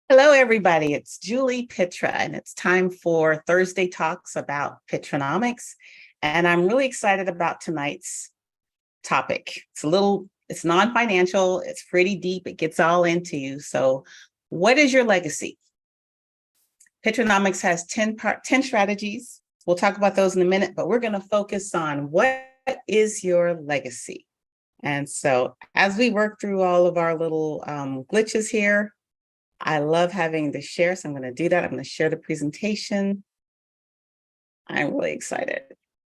Hello, everybody. It's Juli Pitra, and it's time for Thursday Talks about Pitranomics. And I'm really excited about tonight's topic. It's non-financial, it's pretty deep, it gets all into you. So what is your legacy? Pitranomics has 10 strategies. We'll talk about those in a minute, but we're going to focus on what is your legacy. And so as we work through all of our little glitches here, I love having the share, so I'm going to do that. I'm going to share the presentation. I'm really excited.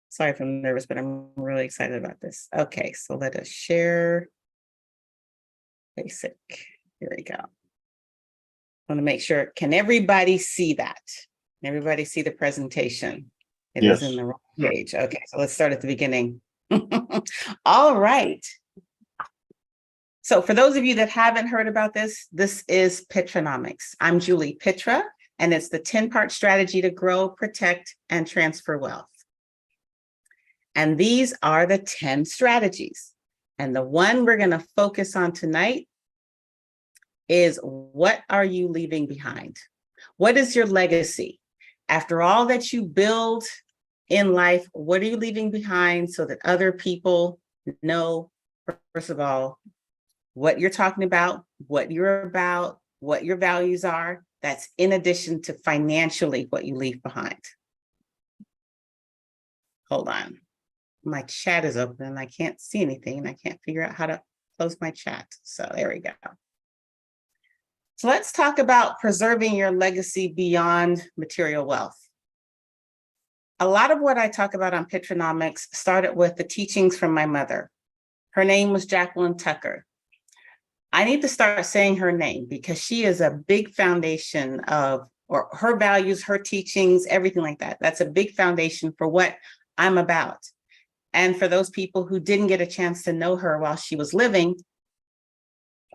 Sorry if I'm nervous, but I'm really excited about this. Okay, so let us share. Basic. Here we go. I want to make sure, can everybody see that? Can everybody see the presentation? It is in the wrong page. Okay, so let's start at the beginning. All right. So for those of you that haven't heard about this, this is Pitranomics. I'm Juli Pitra, and it's the 10-part strategy to grow, protect, and transfer wealth. And these are the 10 strategies. And the one we're going to focus on tonight is, what are you leaving behind? What is your legacy? After all that you build in life, what are you leaving behind so that other people know, first of all, what you're talking about, what you're about, what your values are? That's in addition to financially what you leave behind. Hold on. My chat is open and I can't see anything and I can't figure out how to close my chat. So there we go. So let's talk about preserving your legacy beyond material wealth. A lot of what I talk about on Pitranomics started with the teachings from my mother. Her name was Jacqueline Tucker. I need to start saying her name because she is a big foundation of, or her values, her teachings, everything like that. That's a big foundation for what I'm about. And for those people who didn't get a chance to know her while she was living,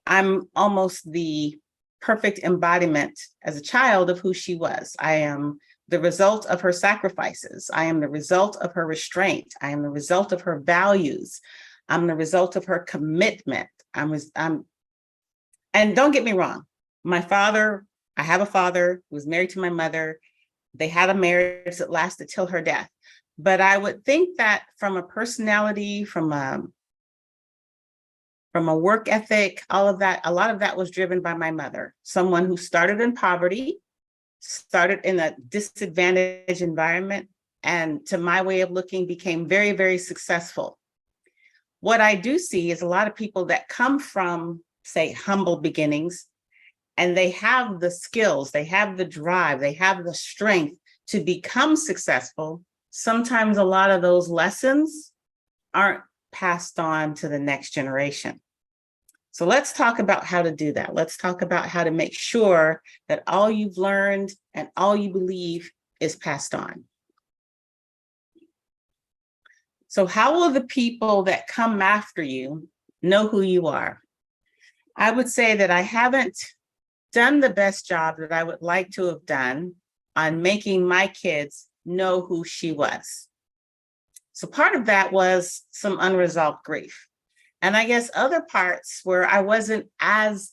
I'm almost the perfect embodiment as a child of who she was. I am the result of her sacrifices. I am the result of her restraint. I am the result of her values. I'm the result of her commitment. And don't get me wrong, I have a father who was married to my mother. They had a marriage that lasted till her death. But I would think that from a personality, from a work ethic, all of that, a lot of that was driven by my mother, someone who started in poverty, started in a disadvantaged environment, and to my way of looking, became very, very successful. What I do see is a lot of people that come from, say, humble beginnings, and they have the skills, they have the drive, they have the strength to become successful. Sometimes a lot of those lessons aren't passed on to the next generation. So let's talk about how to do that. Let's talk about how to make sure that all you've learned and all you believe is passed on. So how will the people that come after you know who you are? I would say that I haven't done the best job that I would like to have done on making my kids know who she was. So part of that was some unresolved grief. And I guess other parts where I wasn't as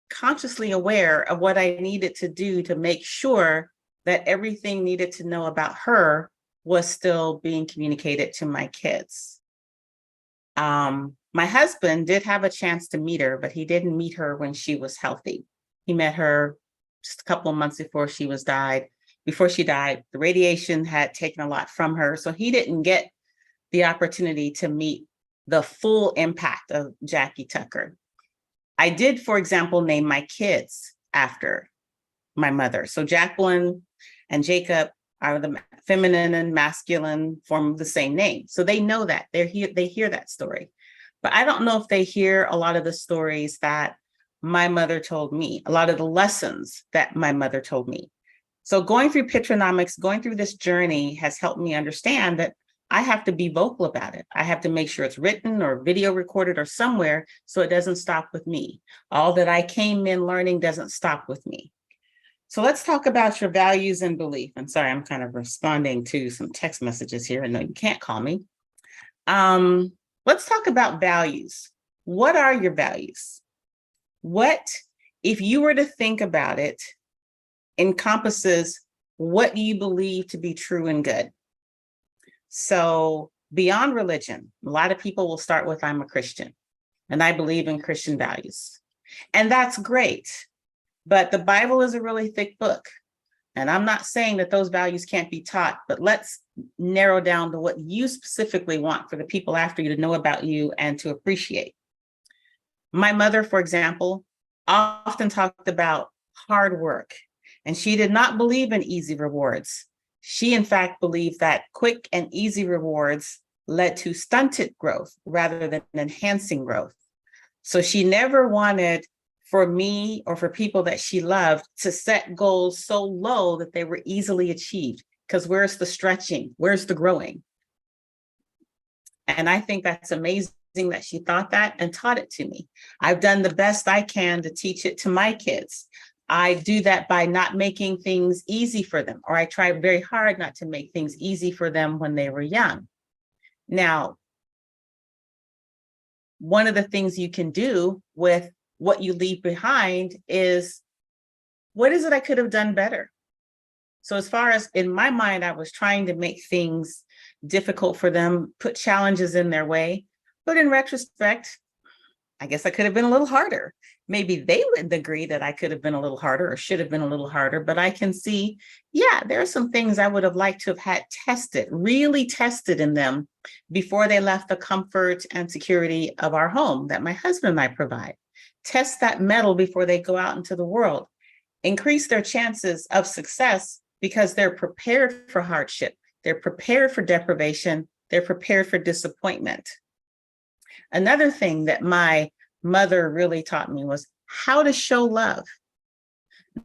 consciously aware of what I needed to do to make sure that everything needed to know about her was still being communicated to my kids. My husband did have a chance to meet her, but he didn't meet her when she was healthy. He met her just a couple of months before she died. The radiation had taken a lot from her, so he didn't get the opportunity to meet the full impact of Jackie Tucker. I did, for example, name my kids after my mother. So Jacqueline and Jacob are the feminine and masculine form of the same name. So they know that. They hear that story. But I don't know if they hear a lot of the stories that my mother told me, a lot of the lessons that my mother told me. So going through Pitranomics, going through this journey has helped me understand that I have to be vocal about it. I have to make sure it's written or video recorded or somewhere so it doesn't stop with me. All that I came in learning doesn't stop with me. So let's talk about your values and belief. I'm sorry, I'm kind of responding to some text messages here. I know you can't call me. Let's talk about values. What are your values? What, if you were to think about it, encompasses what you believe to be true and good? So beyond religion, a lot of people will start with, I'm a Christian and I believe in Christian values. And that's great. But the Bible is a really thick book. And I'm not saying that those values can't be taught, but let's narrow down to what you specifically want for the people after you to know about you and to appreciate. My mother, for example, often talked about hard work, and she did not believe in easy rewards. She, in fact, believed that quick and easy rewards led to stunted growth rather than enhancing growth. So she never wanted for me or for people that she loved to set goals so low that they were easily achieved, because where's the stretching? Where's the growing? And I think that's amazing that she thought that and taught it to me. I've done the best I can to teach it to my kids. I do that by not making things easy for them, or I try very hard not to make things easy for them when they were young. Now, one of the things you can do with what you leave behind is, what is it I could have done better? So as far as in my mind, I was trying to make things difficult for them, put challenges in their way. But in retrospect, I guess I could have been a little harder. Maybe they would agree that I could have been a little harder or should have been a little harder, but I can see, yeah, there are some things I would have liked to have had tested, really tested in them before they left the comfort and security of our home that my husband and I provide. Test that metal before they go out into the world. Increase their chances of success because they're prepared for hardship. They're prepared for deprivation. They're prepared for disappointment. Another thing that my mother really taught me was how to show love.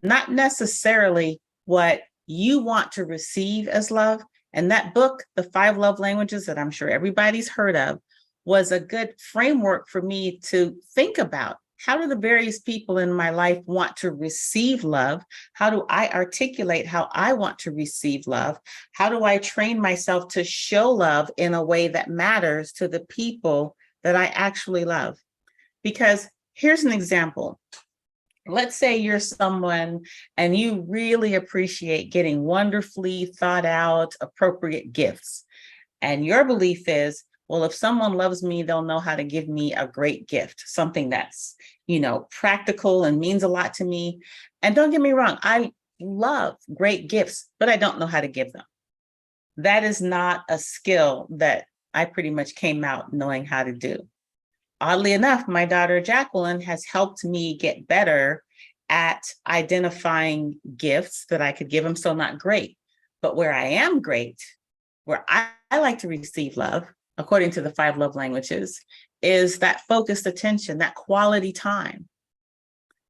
Not necessarily what you want to receive as love. And that book, The 5 Love Languages, that I'm sure everybody's heard of, was a good framework for me to think about. How do the various people in my life want to receive love? How do I articulate how I want to receive love? How do I train myself to show love in a way that matters to the people that I actually love? Because here's an example. Let's say you're someone and you really appreciate getting wonderfully thought out, appropriate gifts. And your belief is, well, if someone loves me, they'll know how to give me a great gift, something that's, practical and means a lot to me. And don't get me wrong, I love great gifts, but I don't know how to give them. That is not a skill that I pretty much came out knowing how to do. Oddly enough, my daughter Jacqueline has helped me get better at identifying gifts that I could give them. So not great, but where I am great, where I like to receive love, according to the 5 love languages, is that focused attention, that quality time.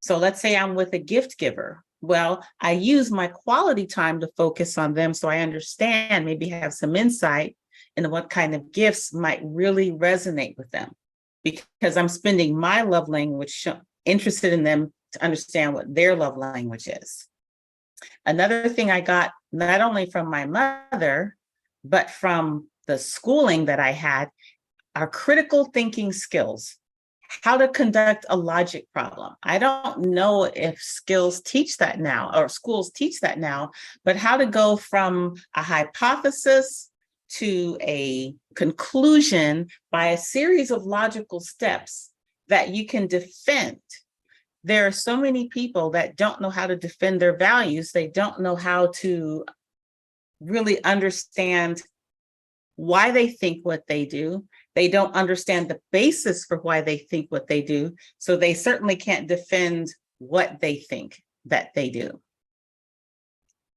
So let's say I'm with a gift giver. Well, I use my quality time to focus on them so I understand, maybe have some insight into what kind of gifts might really resonate with them, because I'm spending my love language interested in them to understand what their love language is. Another thing I got not only from my mother, but from the schooling that I had, are critical thinking skills, how to conduct a logic problem. I don't know if skills teach that now or schools teach that now, but how to go from a hypothesis to a conclusion by a series of logical steps that you can defend. There are so many people that don't know how to defend their values. They don't know how to really understand why they think what they do They don't understand the basis for why they think what they do. So they certainly can't defend what they think that they do.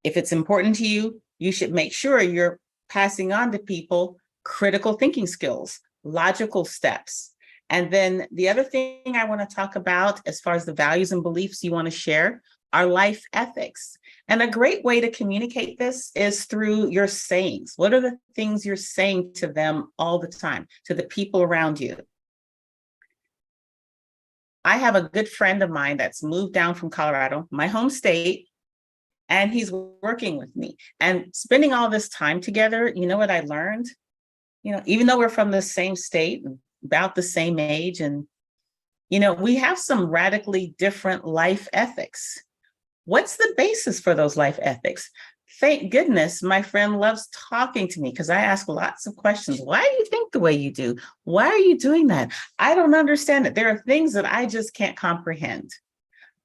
If it's important to you, you should make sure you're passing on to people critical thinking skills, logical steps. And then the other thing I want to talk about as far as the values and beliefs you want to share are life ethics. And a great way to communicate this is through your sayings. What are the things you're saying to them all the time, to the people around you? I have a good friend of mine that's moved down from Colorado, my home state, and he's working with me. And spending all this time together, you know what I learned? Even though we're from the same state, about the same age, and, we have some radically different life ethics. What's the basis for those life ethics? Thank goodness my friend loves talking to me because I ask lots of questions. Why do you think the way you do? Why are you doing that? I don't understand it. There are things that I just can't comprehend.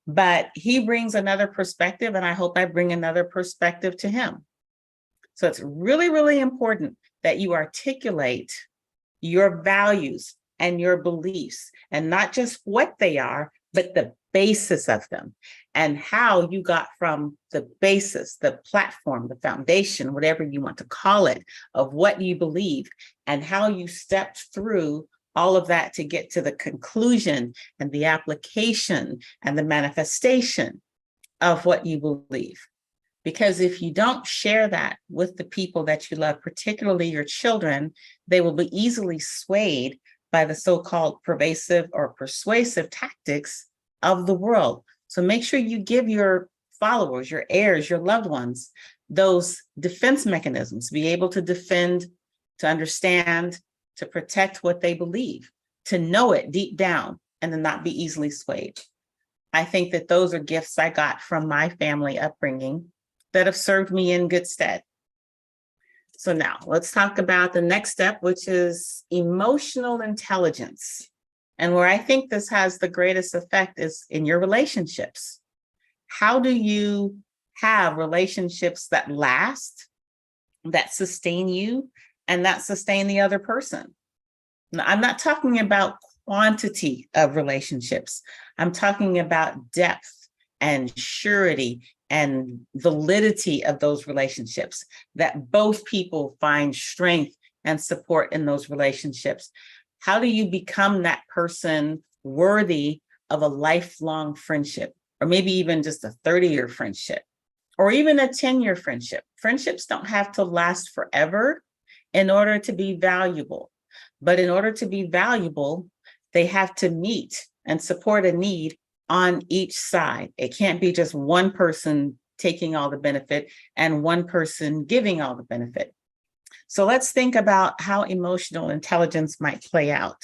But he brings another perspective, and I hope I bring another perspective to him. So it's really, really important that you articulate your values and your beliefs, and not just what they are, but the basis of them and how you got from the basis, the platform, the foundation, whatever you want to call it, of what you believe and how you stepped through all of that to get to the conclusion and the application and the manifestation of what you believe. Because if you don't share that with the people that you love, particularly your children, they will be easily swayed by the so-called pervasive or persuasive tactics of the world. So make sure you give your followers, your heirs, your loved ones, those defense mechanisms, be able to defend, to understand, to protect what they believe, to know it deep down, and to not be easily swayed. I think that those are gifts I got from my family upbringing that have served me in good stead. So now let's talk about the next step, which is emotional intelligence. And where I think this has the greatest effect is in your relationships. How do you have relationships that last, that sustain you, and that sustain the other person? Now, I'm not talking about quantity of relationships. I'm talking about depth and surety and validity of those relationships, that both people find strength and support in those relationships. How do you become that person worthy of a lifelong friendship, or maybe even just a 30-year friendship, or even a 10-year friendship? Friendships don't have to last forever in order to be valuable. But in order to be valuable, they have to meet and support a need on each side. It can't be just one person taking all the benefit and one person giving all the benefit. So let's think about how emotional intelligence might play out.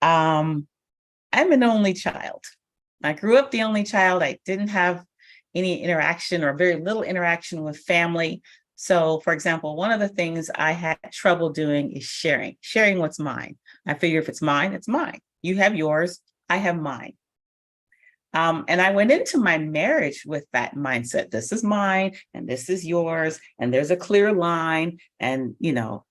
I'm an only child. I grew up the only child. I didn't have any interaction or very little interaction with family. So, for example, one of the things I had trouble doing is sharing what's mine. I figure if it's mine, it's mine. You have yours, I have mine. And I went into my marriage with that mindset. This is mine and this is yours, and there's a clear line, and,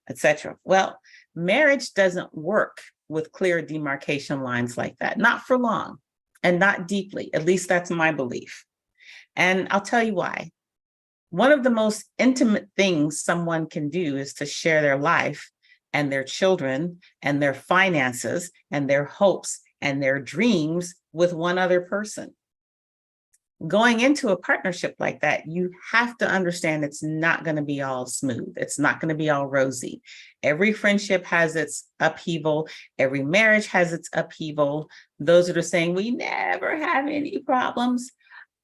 etc. Well, marriage doesn't work with clear demarcation lines like that, not for long and not deeply. At least that's my belief. And I'll tell you why. One of the most intimate things someone can do is to share their life and their children and their finances and their hopes and their dreams with one other person. Going into a partnership like that, you have to understand it's not going to be all smooth. It's not going to be all rosy. Every friendship has its upheaval. Every marriage has its upheaval. Those that are saying we never have any problems,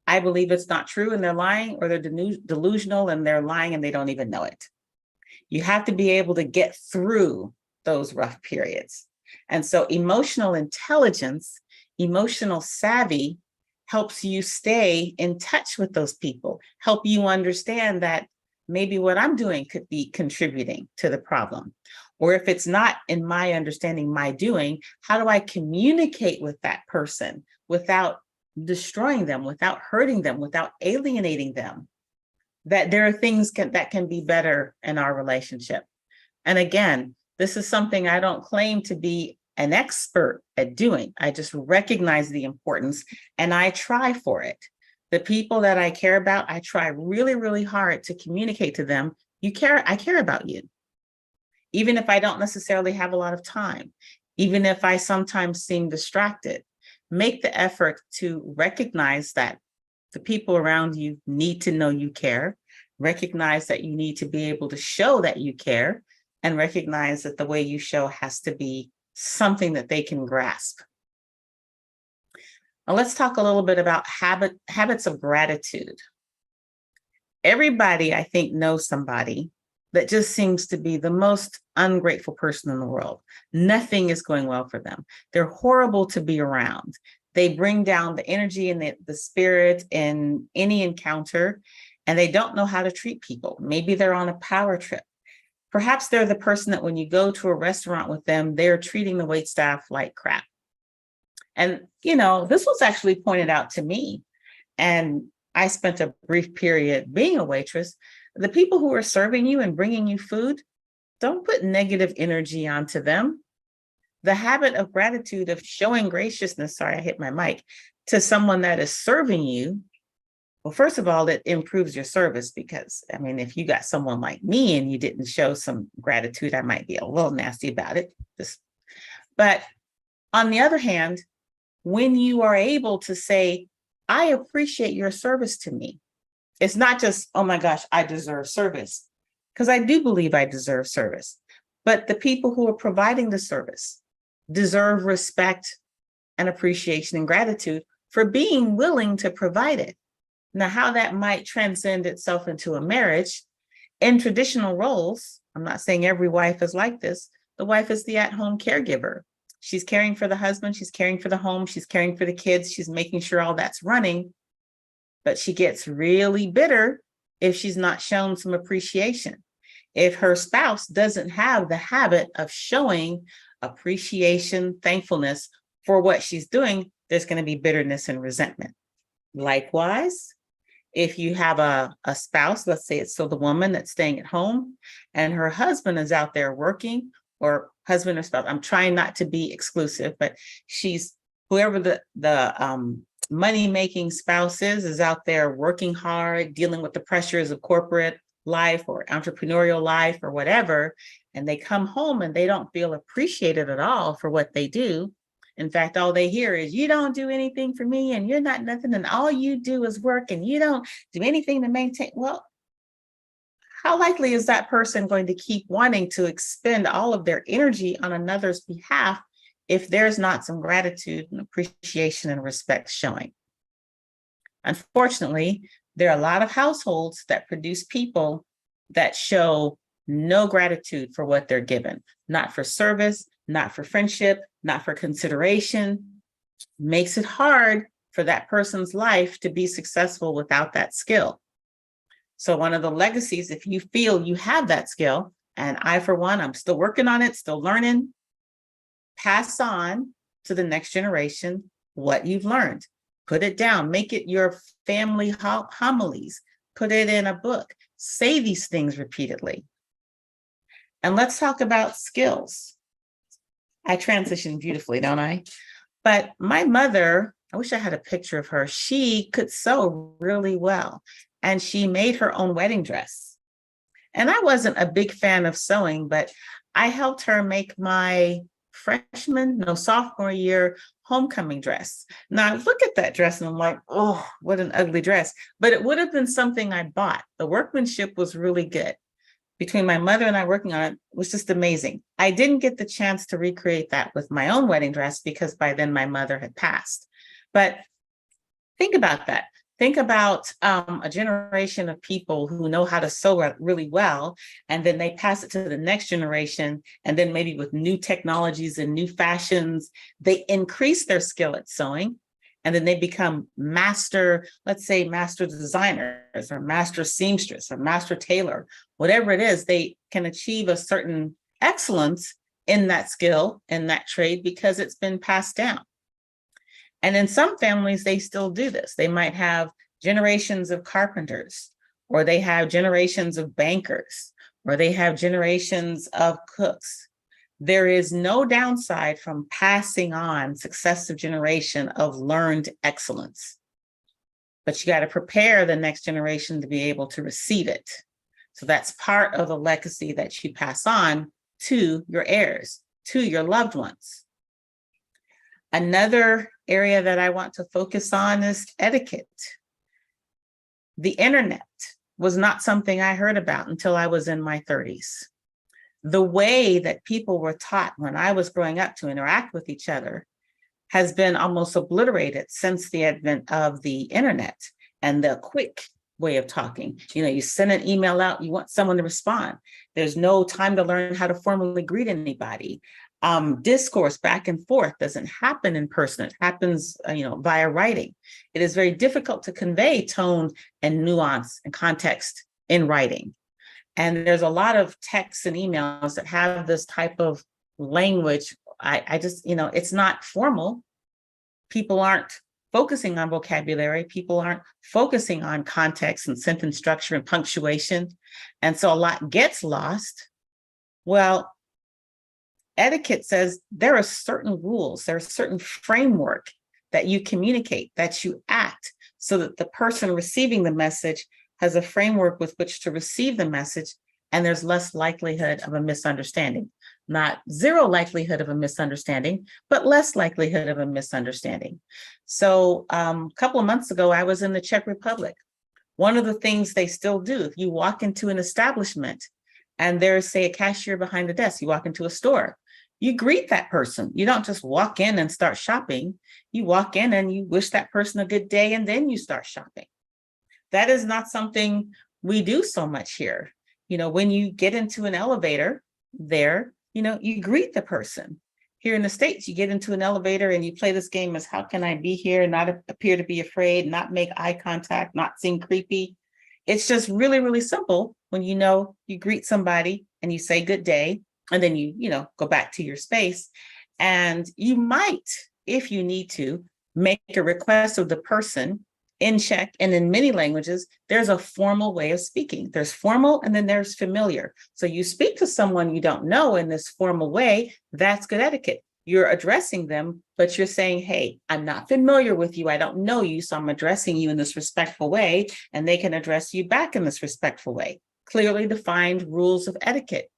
I believe it's not true, and they're lying, or they're delusional and they're lying and they don't even know it. You have to be able to get through those rough periods. And so emotional intelligence, emotional savvy helps you stay in touch with those people, help you understand that maybe what I'm doing could be contributing to the problem. Or if it's not in my understanding, my doing, how do I communicate with that person without destroying them, without hurting them, without alienating them? That there are things that can be better in our relationship. And again, This is something I don't claim to be an expert at doing. I just recognize the importance and I try for it. The people that I care about, I try really, really hard to communicate to them, I care about you. Even if I don't necessarily have a lot of time, even if I sometimes seem distracted, make the effort to recognize that the people around you need to know you care, recognize that you need to be able to show that you care, and recognize that the way you show has to be something that they can grasp. Now let's talk a little bit about habits of gratitude. Everybody, I think, knows somebody that just seems to be the most ungrateful person in the world. Nothing is going well for them. They're horrible to be around. They bring down the energy and the spirit in any encounter, and they don't know how to treat people. Maybe they're on a power trip. Perhaps they're the person that when you go to a restaurant with them, they're treating the waitstaff like crap. And, this was actually pointed out to me. And I spent a brief period being a waitress. The people who are serving you and bringing you food, don't put negative energy onto them. The habit of gratitude, of showing graciousness, sorry, I hit my mic, to someone that is serving you. Well, first of all, it improves your service because, if you got someone like me and you didn't show some gratitude, I might be a little nasty about it. But on the other hand, when you are able to say, I appreciate your service to me, it's not just, oh my gosh, I deserve service, because I do believe I deserve service. But the people who are providing the service deserve respect and appreciation and gratitude for being willing to provide it. Now, how that might transcend itself into a marriage, in traditional roles, I'm not saying every wife is like this, the wife is the at-home caregiver. She's caring for the husband, she's caring for the home, she's caring for the kids, she's making sure all that's running. But she gets really bitter if she's not shown some appreciation. If her spouse doesn't have the habit of showing appreciation, thankfulness for what she's doing, there's going to be bitterness and resentment. Likewise, if you have a spouse, let's say it's still the woman that's staying at home and her husband is out there working, or husband or spouse, I'm trying not to be exclusive, but she's whoever the money-making spouse is out there working hard, dealing with the pressures of corporate life or entrepreneurial life or whatever, and they come home and they don't feel appreciated at all for what they do. In fact, all they hear is, you don't do anything for me and you're not nothing and all you do is work and you don't do anything to maintain. Well, how likely is that person going to keep wanting to expend all of their energy on another's behalf if there's not some gratitude and appreciation and respect showing? Unfortunately, there are a lot of households that produce people that show no gratitude for what they're given, not for service, not for friendship, not for consideration. Makes it hard for that person's life to be successful without that skill. So one of the legacies, if you feel you have that skill, and I, for one, I'm still working on it, still learning, pass on to the next generation what you've learned. Put it down, make it your family homilies, put it in a book, say these things repeatedly. And let's talk about skills. I transitioned beautifully, don't I? But my mother, I wish I had a picture of her. She could sew really well, and she made her own wedding dress. And I wasn't a big fan of sewing, but I helped her make my sophomore year homecoming dress. Now I look at that dress and I'm like, oh, what an ugly dress. But it would have been something I bought. The workmanship was really good. Between my mother and I working on it was just amazing. I didn't get the chance to recreate that with my own wedding dress because by then my mother had passed. But think about that. Think about a generation of people who know how to sew really well, and then they pass it to the next generation, and then maybe with new technologies and new fashions, they increase their skill at sewing, and then they become master designers or master seamstress or master tailor, whatever it is, they can achieve a certain excellence in that skill, in that trade, because it's been passed down. And in some families, they still do this. They might have generations of carpenters, or they have generations of bankers, or they have generations of cooks. There is no downside from passing on successive generation of learned excellence. But you got to prepare the next generation to be able to receive it. So that's part of the legacy that you pass on to your heirs, to your loved ones. Another area that I want to focus on is etiquette. The internet was not something I heard about until I was in my 30s. The way that people were taught when I was growing up to interact with each other has been almost obliterated since the advent of the internet and the quick way of talking. You send an email out, you want someone to respond. There's no time to learn how to formally greet anybody. Discourse back and forth doesn't happen in person. It happens, via writing. It is very difficult to convey tone and nuance and context in writing. And there's a lot of texts and emails that have this type of language. I just, it's not formal. People aren't focusing on vocabulary. People aren't focusing on context and sentence structure and punctuation. And so a lot gets lost. Well, etiquette says there are certain rules, there's a certain framework that you communicate, that you act, so that the person receiving the message has a framework with which to receive the message, and there's less likelihood of a misunderstanding. Not zero likelihood of a misunderstanding, but less likelihood of a misunderstanding. So a couple of months ago, I was in the Czech Republic. One of the things they still do, if you walk into an establishment and there's, say, a cashier behind the desk, you walk into a store, you greet that person. You don't just walk in and start shopping. You walk in and you wish that person a good day, and then you start shopping. That is not something we do so much here. When you get into an elevator there, you greet the person. Here in the States, you get into an elevator and you play this game as how can I be here, not appear to be afraid, not make eye contact, not seem creepy. It's just really, really simple when you greet somebody and you say good day, and then you go back to your space. And you might, if you need to, make a request of the person in Czech, and in many languages, there's a formal way of speaking. There's formal and then there's familiar. So you speak to someone you don't know in this formal way, that's good etiquette. You're addressing them, but you're saying, hey, I'm not familiar with you. I don't know you, so I'm addressing you in this respectful way, and they can address you back in this respectful way. Clearly defined rules of etiquette.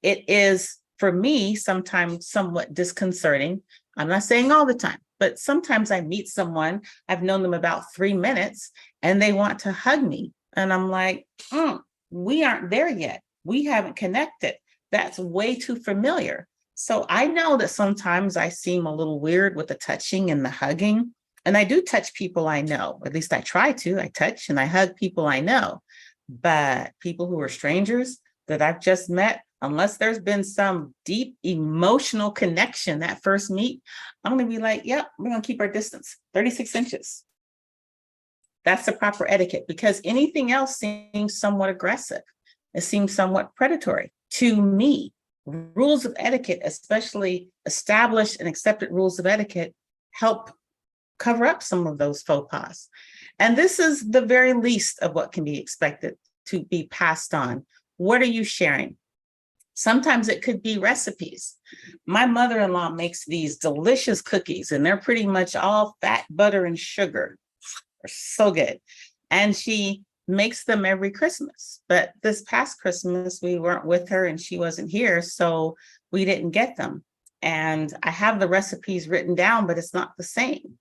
It is, for me, sometimes somewhat disconcerting. I'm not saying all the time, but sometimes I meet someone, I've known them about 3 minutes, and they want to hug me. And I'm like, we aren't there yet. We haven't connected. That's way too familiar. So I know that sometimes I seem a little weird with the touching and the hugging. And I do touch people I know, at least I try to. I touch and I hug people I know. But people who are strangers that I've just met, unless there's been some deep emotional connection that first meet, I'm going to be like, yep, we're going to keep our distance, 36 inches. That's the proper etiquette, because anything else seems somewhat aggressive. It seems somewhat predatory to me. Rules of etiquette, especially established and accepted rules of etiquette, help cover up some of those faux pas. And this is the very least of what can be expected to be passed on. What are you sharing? Sometimes it could be recipes. My mother-in-law makes these delicious cookies, and they're pretty much all fat, butter, and sugar. They're so good. And she makes them every Christmas. But this past Christmas, we weren't with her and she wasn't here, so we didn't get them. And I have the recipes written down, but it's not the same.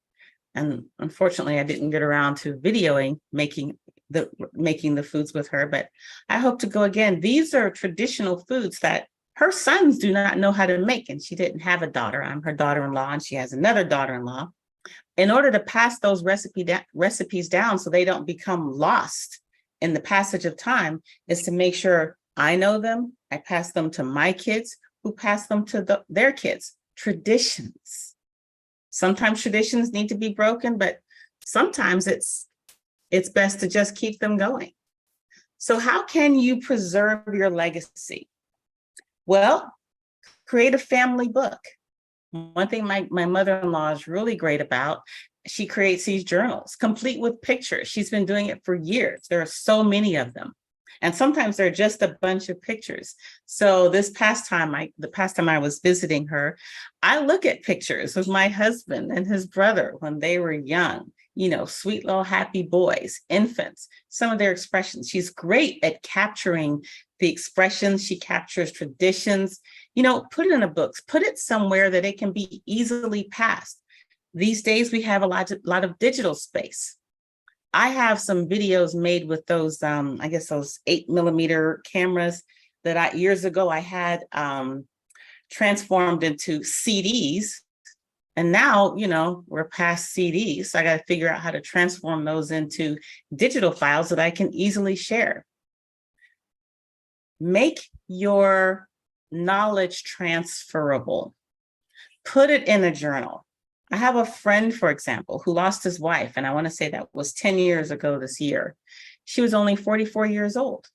And unfortunately, I didn't get around to videoing making the foods with her, but I hope to go again. These are traditional foods that her sons do not know how to make, and she didn't have a daughter. I'm her daughter-in-law, and she has another daughter-in-law. In order to pass those recipes down so they don't become lost in the passage of time, is to make sure I know them, I pass them to my kids, who pass them to their kids. Traditions. Sometimes traditions need to be broken, but sometimes it's best to just keep them going. So how can you preserve your legacy? Well, create a family book. One thing my mother-in-law is really great about, she creates these journals, complete with pictures. She's been doing it for years. There are so many of them. And sometimes they're just a bunch of pictures. So the past time I was visiting her, I look at pictures of my husband and his brother when they were young, sweet little happy boys, infants, some of their expressions. She's great at capturing the expressions. She captures traditions, put it in a book, put it somewhere that it can be easily passed. These days we have a lot of digital space. I have some videos made with those, those 8mm cameras that years ago I had transformed into CDs. And now, we're past CDs. So I got to figure out how to transform those into digital files that I can easily share. Make your knowledge transferable. Put it in a journal. I have a friend, for example, who lost his wife, and I want to say that was 10 years ago this year. She was only 44 years old.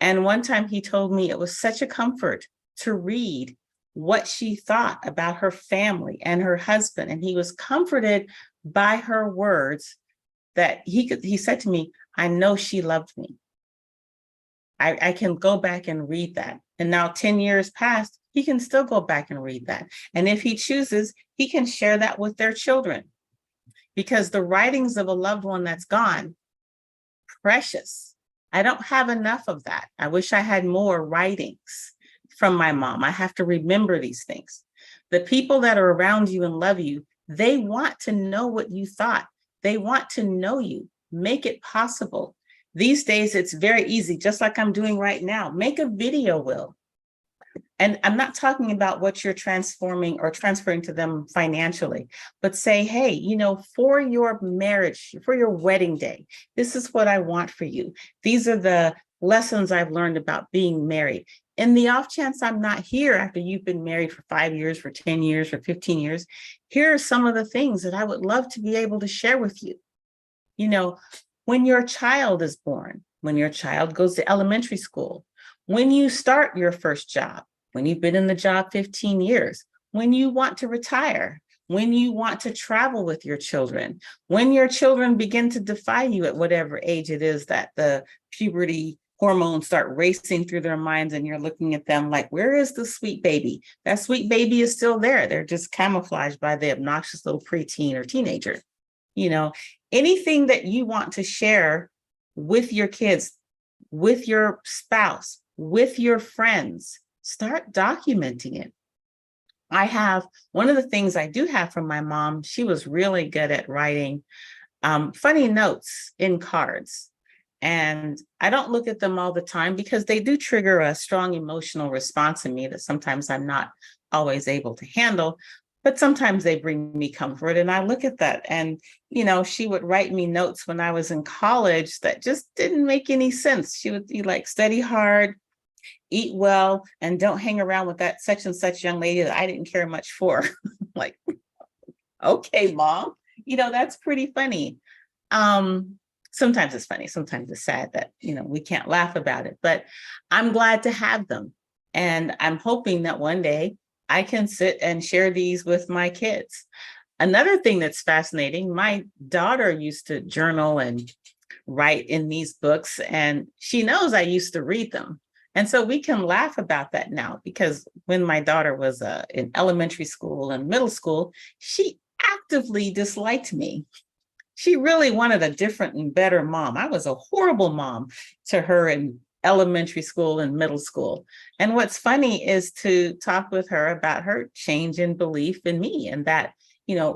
And one time he told me it was such a comfort to read what she thought about her family and her husband. And he was comforted by her words that he said to me, I know she loved me. I can go back and read that. And now 10 years passed, he can still go back and read that. And if he chooses, he can share that with their children. Because the writings of a loved one that's gone, precious. I don't have enough of that. I wish I had more writings from my mom. I have to remember these things. The people that are around you and love you, they want to know what you thought. They want to know you. Make it possible. These days, it's very easy, just like I'm doing right now. Make a video, Will. And I'm not talking about what you're transforming or transferring to them financially, but say, hey, for your marriage, for your wedding day, this is what I want for you. These are the lessons I've learned about being married. In the off chance I'm not here after you've been married for 5 years, for 10 years, for 15 years, here are some of the things that I would love to be able to share with you. When your child is born, when your child goes to elementary school, when you start your first job, when you've been in the job 15 years, when you want to retire, when you want to travel with your children, when your children begin to defy you at whatever age it is that the puberty hormones start racing through their minds and you're looking at them like, where is the sweet baby? That sweet baby is still there. They're just camouflaged by the obnoxious little preteen or teenager. Anything that you want to share with your kids, with your spouse, with your friends, start documenting it. I have one of the things I do have from my mom. She was really good at writing funny notes in cards. And I don't look at them all the time because they do trigger a strong emotional response in me that sometimes I'm not always able to handle. But sometimes they bring me comfort. And I look at that. And, she would write me notes when I was in college that just didn't make any sense. She would be like, study hard, eat well, and don't hang around with that such and such young lady that I didn't care much for. Like, okay, Mom, that's pretty funny. Sometimes it's funny. Sometimes it's sad that, we can't laugh about it. But I'm glad to have them. And I'm hoping that one day I can sit and share these with my kids. Another thing that's fascinating, my daughter used to journal and write in these books, and she knows I used to read them. And so we can laugh about that now, because when my daughter was in elementary school and middle school, she actively disliked me. She really wanted a different and better mom. I was a horrible mom to her in elementary school and middle school. And what's funny is to talk with her about her change in belief in me and that,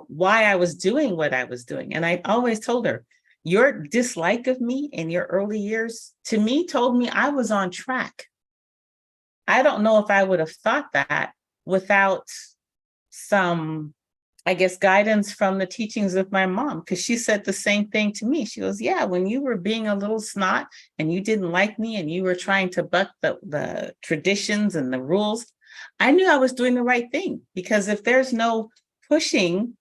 why I was doing what I was doing. And I always told her, your dislike of me in your early years, to me, told me I was on track. I don't know if I would have thought that without some, guidance from the teachings of my mom, because she said the same thing to me. She goes, yeah, when you were being a little snot and you didn't like me and you were trying to buck the traditions and the rules, I knew I was doing the right thing, because if there's no pushing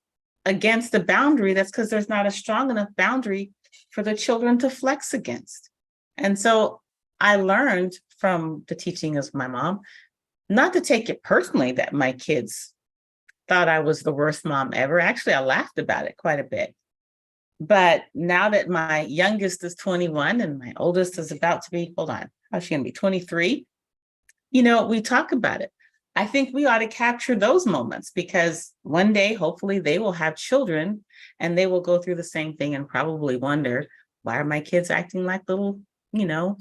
against the boundary, that's because there's not a strong enough boundary for the children to flex against. And so I learned from the teaching of my mom not to take it personally that my kids thought I was the worst mom ever. Actually, I laughed about it quite a bit. But now that my youngest is 21 and my oldest is about to be, hold on, how's she gonna be 23? We talk about it. I think we ought to capture those moments because one day, hopefully, they will have children and they will go through the same thing and probably wonder, why are my kids acting like little,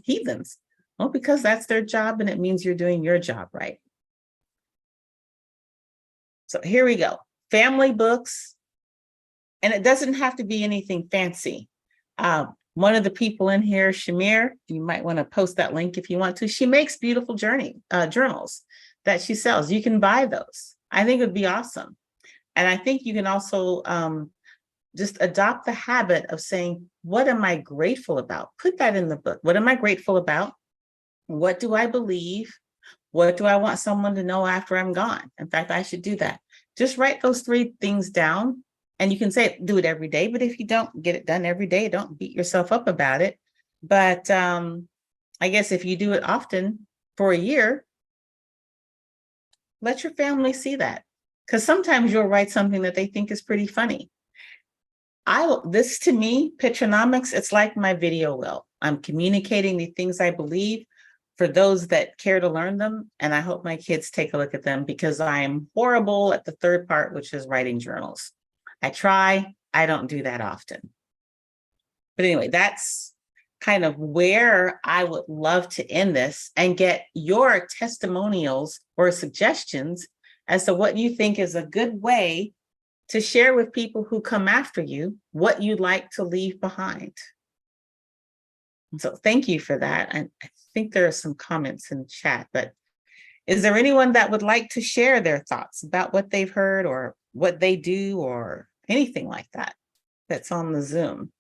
heathens? Well, because that's their job and it means you're doing your job right. So here we go. Family books. And it doesn't have to be anything fancy. One of the people in here, Shamir, you might want to post that link if you want to. She makes beautiful journals that she sells. You can buy those. I think it would be awesome. And I think you can also just adopt the habit of saying, what am I grateful about? Put that in the book. What am I grateful about? What do I believe? What do I want someone to know after I'm gone? In fact, I should do that. Just write those 3 things down. And you can say, do it every day, but if you don't get it done every day, don't beat yourself up about it. But I guess if you do it often for a year, let your family see that. Because sometimes you'll write something that they think is pretty funny. This to me, Pitranomics, it's like my video will. I'm communicating the things I believe for those that care to learn them. And I hope my kids take a look at them because I am horrible at the third part, which is writing journals. I try, I don't do that often. But anyway, that's kind of where I would love to end this and get your testimonials or suggestions as to what you think is a good way to share with people who come after you what you'd like to leave behind. So thank you for that. I think there are some comments in the chat, but is there anyone that would like to share their thoughts about what they've heard or what they do or anything like that that's on the Zoom?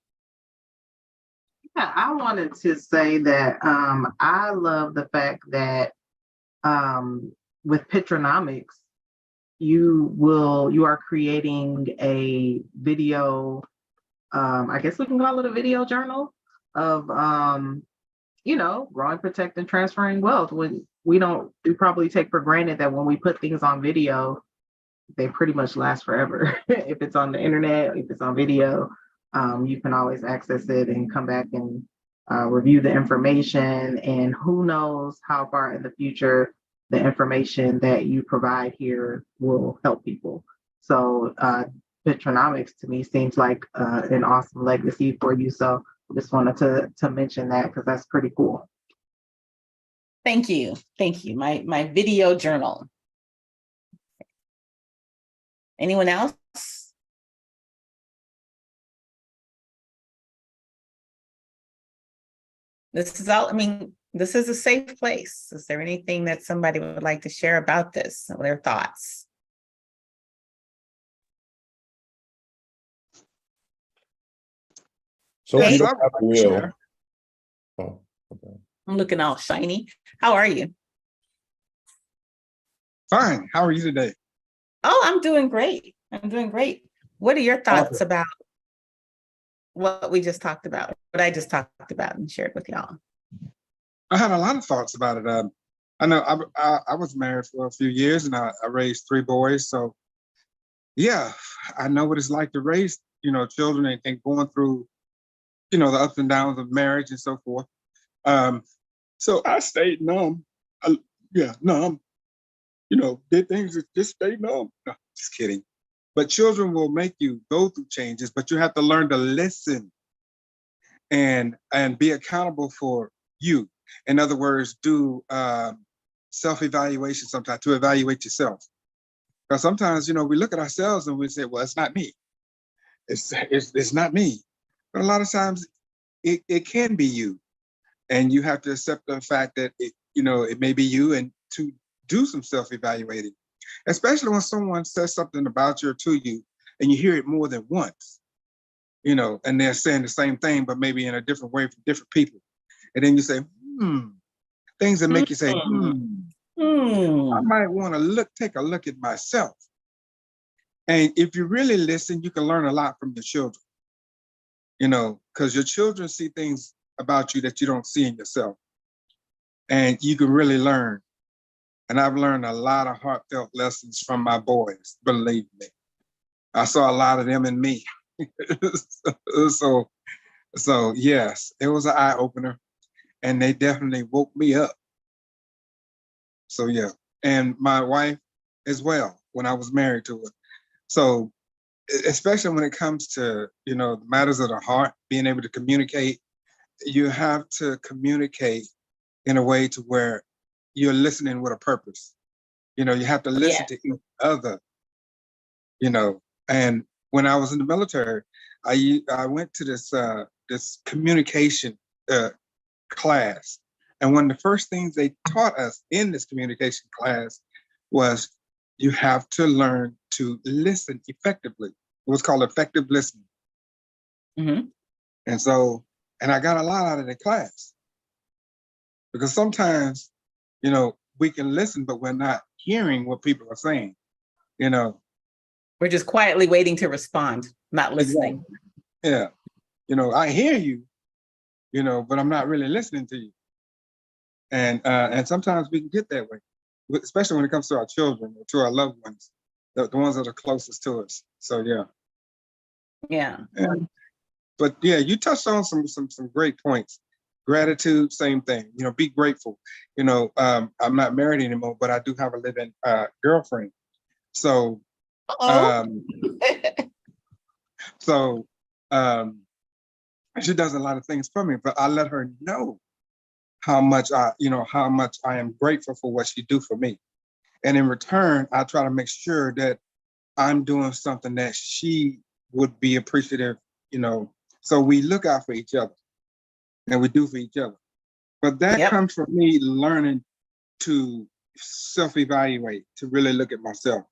Yeah, I wanted to say that I love the fact that with Pitranomics, you are creating a video, I guess we can call it a video journal of growing, protect, and transferring wealth. When we probably take for granted that when we put things on video, they pretty much last forever. If it's on the internet, if it's on video, you can always access it and come back and review the information. And who knows how far in the future the information that you provide here will help people. So Pitranomics to me seems like an awesome legacy for you. So I just wanted to mention that because that's pretty cool. Thank you. Thank you. My video journal. Anyone else? This is a safe place. Is there anything that somebody would like to share about this or their thoughts? So you don't have a real. Oh, okay. I'm looking all shiny. How are you? Fine. How are you today? Oh, I'm doing great. What are your thoughts about what we just talked about, what I just talked about and shared with y'all? I had a lot of thoughts about it. I know I was married for a few years and I raised 3 boys. So yeah, I know what it's like to raise, children and going through, the ups and downs of marriage and so forth. So I stayed numb. Numb. Did things that just stay numb. No, just kidding. But children will make you go through changes, but you have to learn to listen and be accountable for you. In other words, do self-evaluation sometimes to evaluate yourself. Because sometimes, we look at ourselves and we say, well, it's not me. It's not me. But a lot of times it can be you. And you have to accept the fact that it may be you and to do some self-evaluating, especially when someone says something about you or to you and you hear it more than once, and they're saying the same thing, but maybe in a different way for different people. And then you say, things that make you say, I might want to take a look at myself. And if you really listen, you can learn a lot from your children, because your children see things about you that you don't see in yourself. And you can really learn. And I've learned a lot of heartfelt lessons from my boys, believe me. I saw a lot of them in me. So yes, it was an eye opener, and they definitely woke me up. So yeah, and my wife as well when I was married to her. So especially when it comes to matters of the heart, being able to communicate, you have to communicate in a way to where you're listening with a purpose. You have to listen to each other. And when I was in the military, I went to this communication class, and one of the first things they taught us in this communication class was you have to learn to listen effectively. It was called effective listening. Mm-hmm. And I got a lot out of the class, because sometimes, we can listen, but we're not hearing what people are saying. We're just quietly waiting to respond, not listening. Exactly. Yeah. I hear you, but I'm not really listening to you. And sometimes we can get that way, especially when it comes to our children or to our loved ones, the ones that are closest to us. So yeah. Yeah. But yeah, you touched on some great points. Gratitude, same thing. Be grateful. I'm not married anymore, but I do have a living girlfriend. So so she does a lot of things for me, but I let her know how much I am grateful for what she do for me. And in return, I try to make sure that I'm doing something that she would be appreciative, so we look out for each other and we do for each other. But that comes from me learning to self-evaluate, to really look at myself,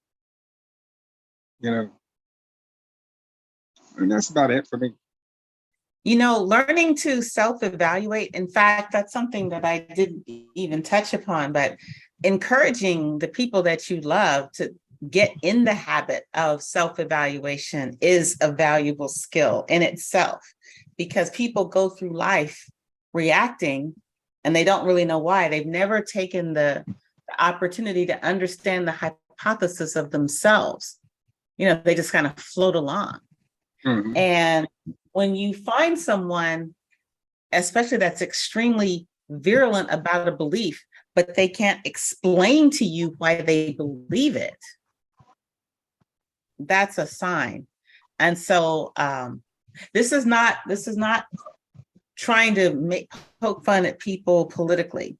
and that's about it for me. Learning to self-evaluate, in fact, that's something that I didn't even touch upon, but encouraging the people that you love to get in the habit of self-evaluation is a valuable skill in itself, because people go through life reacting and they don't really know why. They've never taken the opportunity to understand the hypothesis of themselves. They just kind of float along. Mm-hmm. And when you find someone, especially that's extremely virulent about a belief, but they can't explain to you why they believe it, that's a sign. And so this is not trying to poke fun at people politically.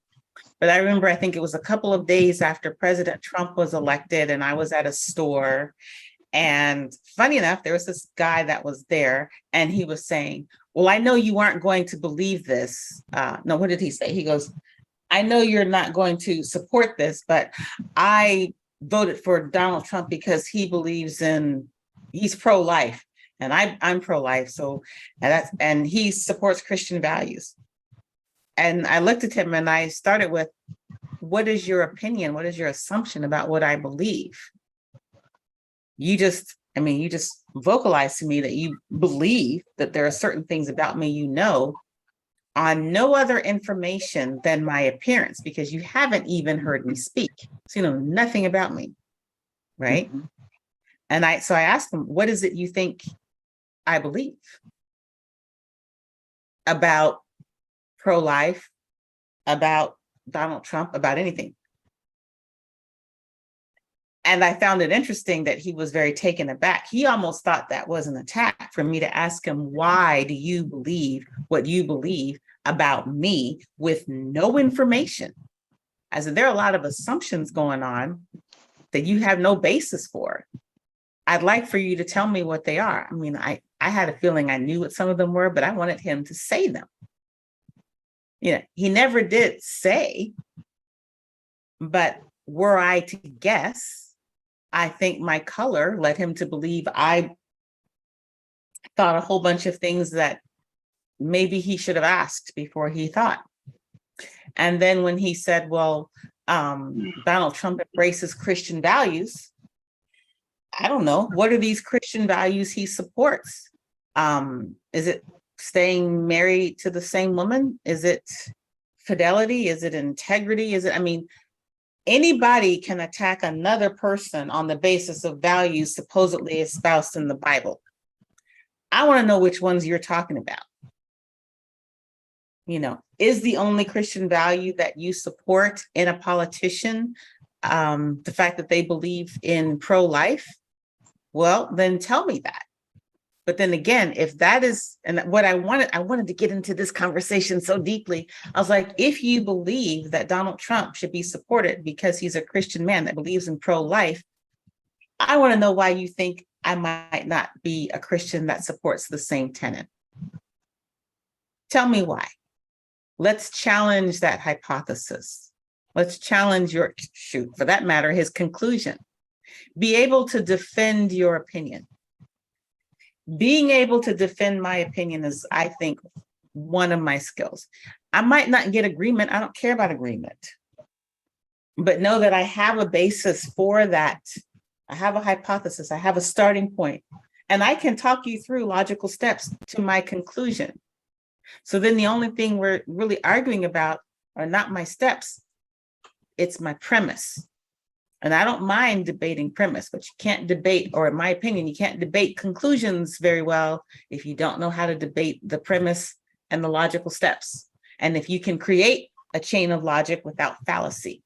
But I remember, I think it was a couple of days after President Trump was elected, and I was at a store. And funny enough, there was this guy that was there, and he was saying, well, I know you aren't going to believe this. No, what did he say? He goes, I know you're not going to support this, but I voted for Donald Trump because he's pro-life, and I'm pro-life. So, and he supports Christian values. And I looked at him and I started with, what is your opinion? What is your assumption about what I believe? You just vocalized to me that you believe that there are certain things about me, on no other information than my appearance, because you haven't even heard me speak. So you know nothing about me, right? Mm-hmm. And I asked him, what is it you think I believe about pro-life, about Donald Trump, about anything? And I found it interesting that he was very taken aback. He almost thought that was an attack for me to ask him, why do you believe what you believe about me with no information? I said, there are a lot of assumptions going on that you have no basis for. I'd like for you to tell me what they are. I mean, I had a feeling I knew what some of them were, but I wanted him to say them. He never did say, but were I to guess, I think my color led him to believe I thought a whole bunch of things that maybe he should have asked before he thought. And then when he said, well, Donald Trump embraces Christian values, I don't know, what are these Christian values he supports? Is it staying married to the same woman? Is it fidelity? Is it integrity? Anybody can attack another person on the basis of values supposedly espoused in the Bible. I want to know which ones you're talking about. Is the only Christian value that you support in a politician the fact that they believe in pro-life? Well, then tell me that. But then again, if that is, and what I wanted to get into this conversation so deeply. I was like, if you believe that Donald Trump should be supported because he's a Christian man that believes in pro-life, I want to know why you think I might not be a Christian that supports the same tenet. Tell me why. Let's challenge that hypothesis. Let's challenge for that matter, his conclusion. Be able to defend your opinion. Being able to defend my opinion is, I think, one of my skills. I might not get agreement. I don't care about agreement. But know that I have a basis for that. I have a hypothesis. I have a starting point. And I can talk you through logical steps to my conclusion. So then the only thing we're really arguing about are not my steps. It's my premise. And I don't mind debating premise, but you can't debate, or in my opinion, you can't debate conclusions very well if you don't know how to debate the premise and the logical steps. And if you can create a chain of logic without fallacy.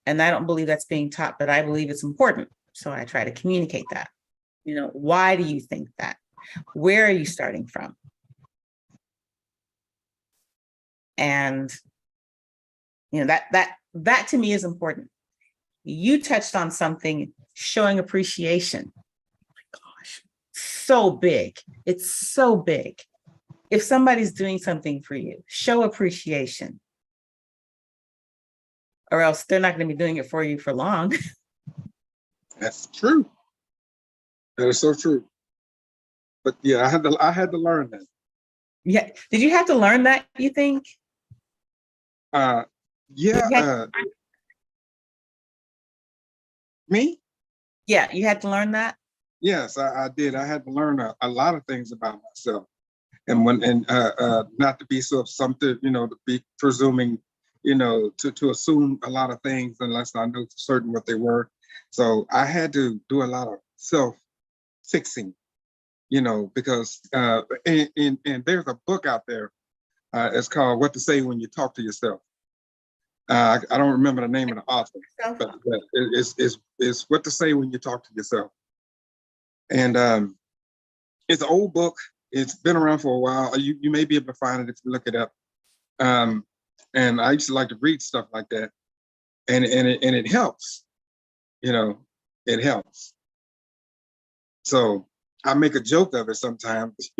And I don't believe that's being taught, but I believe it's important. So I try to communicate that. Why do you think that? Where are you starting from? And that to me is important. You touched on something, showing appreciation. Oh my gosh, so big. It's so big. If somebody's doing something for you, show appreciation. Or else they're not going to be doing it for you for long. That's true. That is so true. But yeah, I had to learn that. Yeah. Did you have to learn that, you think? Me? Yeah, you had to learn that? Yes, I did. I had to learn a lot of things about myself. And not to be so assumptive, to be presuming, to assume a lot of things unless I knew for certain what they were. So I had to do a lot of self-fixing, because and there's a book out there. It's called What to Say When You Talk to Yourself. I don't remember the name of the author, but it's What to Say When You Talk to Yourself. And it's an old book. It's been around for a while. You may be able to find it if you look it up. And I used to like to read stuff like that, and it helps. It helps. So I make a joke of it sometimes.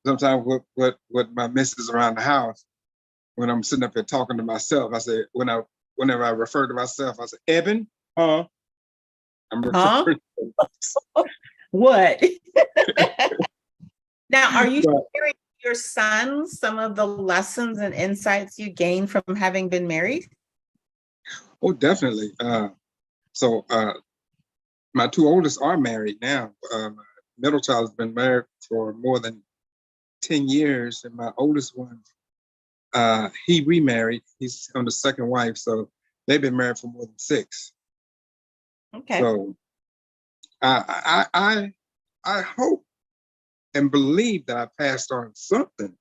Sometimes with my missus around the house, when I'm sitting up here talking to myself, I say, whenever I refer to myself, I say, Eben, huh? I'm referring to myself. What? Now, are you sharing your sons some of the lessons and insights you gained from having been married? Oh, definitely. So my two oldest are married now. My middle child has been married for more than 10 years, and my oldest one, he remarried. He's on the second wife, so they've been married for more than 6. Okay. So I hope and believe that I passed on something,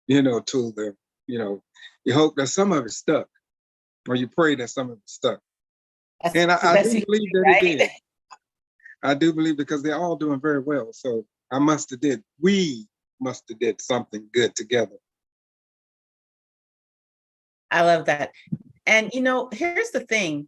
to them. You hope that some of it stuck, or you pray that some of it stuck. And I do believe that it did. I do believe, because they're all doing very well. So we must have did something good together. I love that. And here's the thing.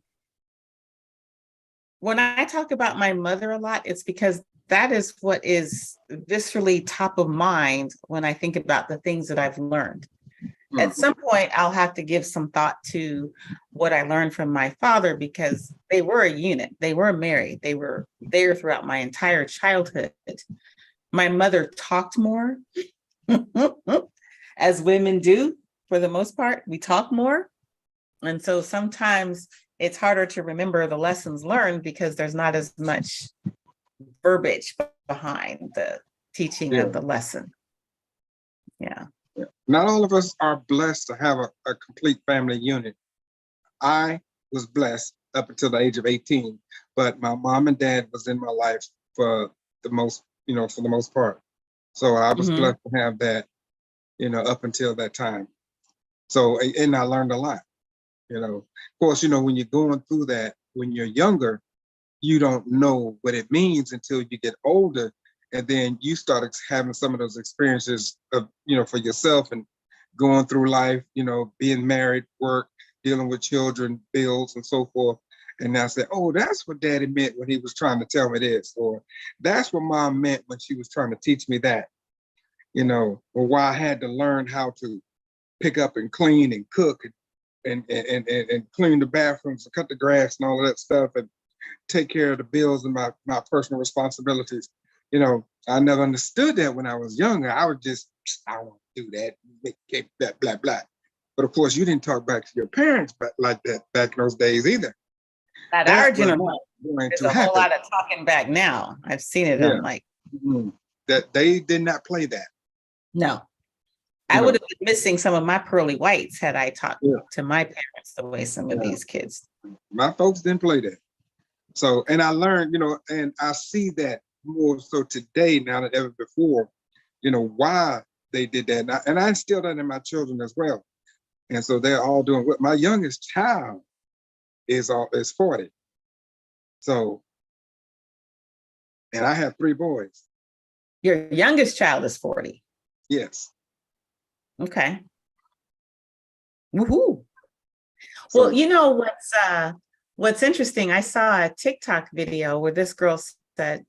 When I talk about my mother a lot, it's because that is what is viscerally top of mind when I think about the things that I've learned. Mm-hmm. At some point, I'll have to give some thought to what I learned from my father, because they were a unit. They were married. They were there throughout my entire childhood. My mother talked more, as women do. For the most part, we talk more. And so sometimes it's harder to remember the lessons learned because there's not as much verbiage behind the teaching of the lesson. Yeah. Not all of us are blessed to have a complete family unit. I was blessed up until the age of 18, but my mom and dad was in my life for the most for the most part. So I was Mhm. blessed to have that, up until that time. So, and I learned a lot, Of course, when you're going through that, when you're younger, you don't know what it means until you get older. And then you start having some of those experiences of, for yourself and going through life, being married, work, dealing with children, bills, and so forth. And I said, oh, that's what daddy meant when he was trying to tell me this, or that's what mom meant when she was trying to teach me that, or why I had to learn how to pick up and clean and cook and clean the bathrooms and cut the grass and all of that stuff and take care of the bills and my personal responsibilities. I never understood that when I was younger. I was just, I don't want to do that, blah, blah, blah. But of course, you didn't talk back to your parents like that back in those days either. At That our was generation, not going there's to a whole happen. lot of talking back now. I've seen it. Yeah. I'm like, That they did not play that. no. I would have been missing some of my pearly whites had I talked to my parents the way some of these kids. My folks didn't play that. So, and I learned, and I see that more so today now than ever before, why they did that. And I instilled that in my children as well. And so they're all doing what my youngest child is 40. So, and I have 3 boys. Your youngest child is 40. Yes. Okay. Woohoo. So, Well, what's interesting, I saw a TikTok video where this girl said,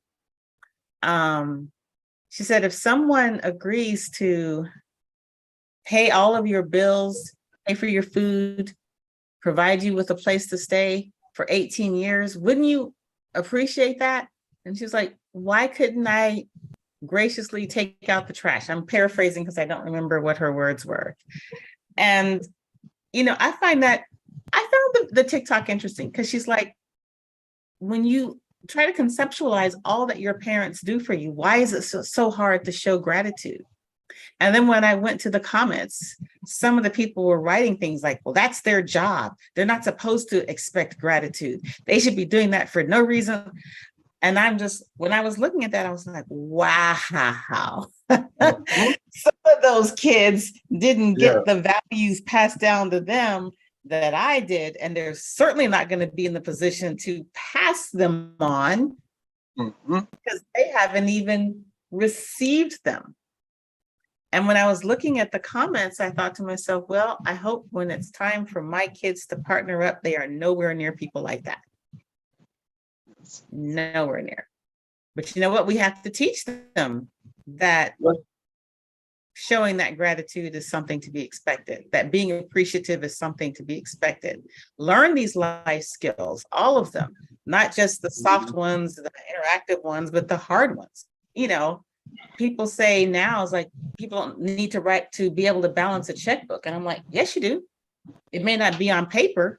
she said, if someone agrees to pay all of your bills, pay for your food, provide you with a place to stay for 18 years, wouldn't you appreciate that? And she was like, why couldn't I graciously take out the trash? I'm paraphrasing because I don't remember what her words were. And, I found the TikTok interesting because she's like, when you try to conceptualize all that your parents do for you, why is it so hard to show gratitude? And then when I went to the comments, some of the people were writing things like, well, that's their job. They're not supposed to expect gratitude. They should be doing that for no reason. And when I was looking at that, I was like, wow. Some of those kids didn't get the values passed down to them that I did. And they're certainly not going to be in the position to pass them on because they haven't even received them. And when I was looking at the comments, I thought to myself, well, I hope when it's time for my kids to partner up, they are nowhere near people like that. Nowhere near. But you know what? We have to teach them that showing that gratitude is something to be expected, that being appreciative is something to be expected. Learn these life skills, all of them, not just the soft ones, the interactive ones, but the hard ones. People say now is like people don't need to write to be able to balance a checkbook. And I'm like, yes, you do. It may not be on paper,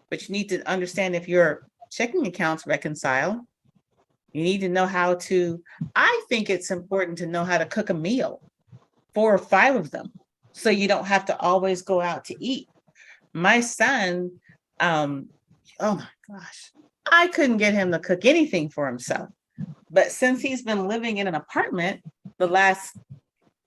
but you need to understand if your checking accounts reconcile. You need to know I think it's important to know how to cook a meal, 4 or 5 of them, so you don't have to always go out to eat. My son, oh my gosh, I couldn't get him to cook anything for himself. But since he's been living in an apartment the last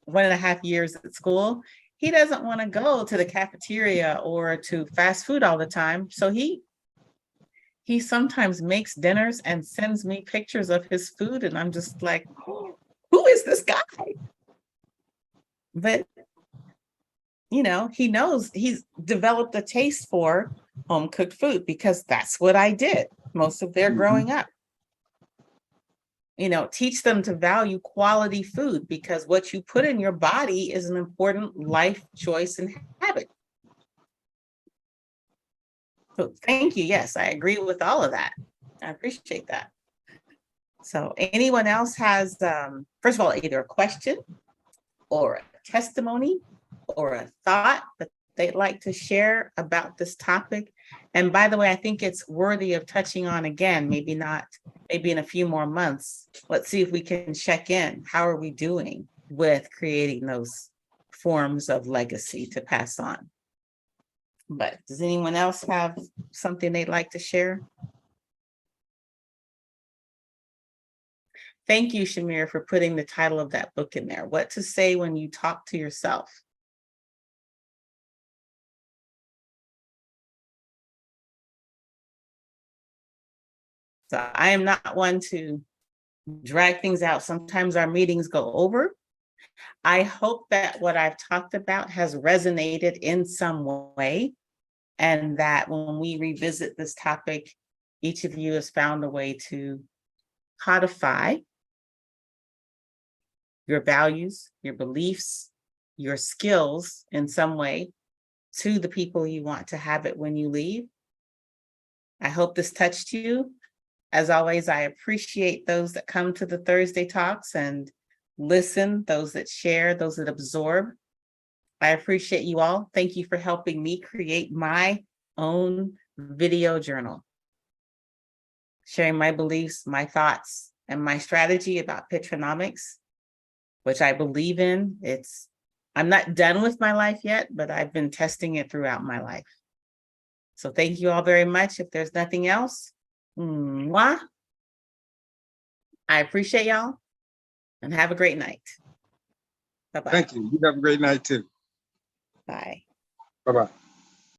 1.5 years at school, he doesn't want to go to the cafeteria or to fast food all the time. So he sometimes makes dinners and sends me pictures of his food. And I'm just like, who is this guy? But, he knows he's developed a taste for home cooked food because that's what I did most of their growing up. Teach them to value quality food because what you put in your body is an important life choice and habit. So thank you. Yes, I agree with all of that. I appreciate that. So anyone else has, first of all, either a question or a testimony or a thought that they'd like to share about this topic? And by the way, I think it's worthy of touching on again, maybe in a few more months. Let's see if we can check in. How are we doing with creating those forms of legacy to pass on? But does anyone else have something they'd like to share? Thank you, Shamir, for putting the title of that book in there. What to say when you talk to yourself. So I am not one to drag things out. Sometimes our meetings go over. I hope that what I've talked about has resonated in some way, and that when we revisit this topic, each of you has found a way to codify your values, your beliefs, your skills in some way to the people you want to have it when you leave. I hope this touched you. As always, I appreciate those that come to the Thursday talks and listen, those that share, those that absorb. I appreciate you all. Thank you for helping me create my own video journal, sharing my beliefs, my thoughts, and my strategy about Pitranomics, which I believe in. I'm not done with my life yet, but I've been testing it throughout my life. So thank you all very much. If there's nothing else, mwah. I appreciate y'all and have a great night. Bye-bye. Thank you. You have a great night too. Bye. Bye-bye.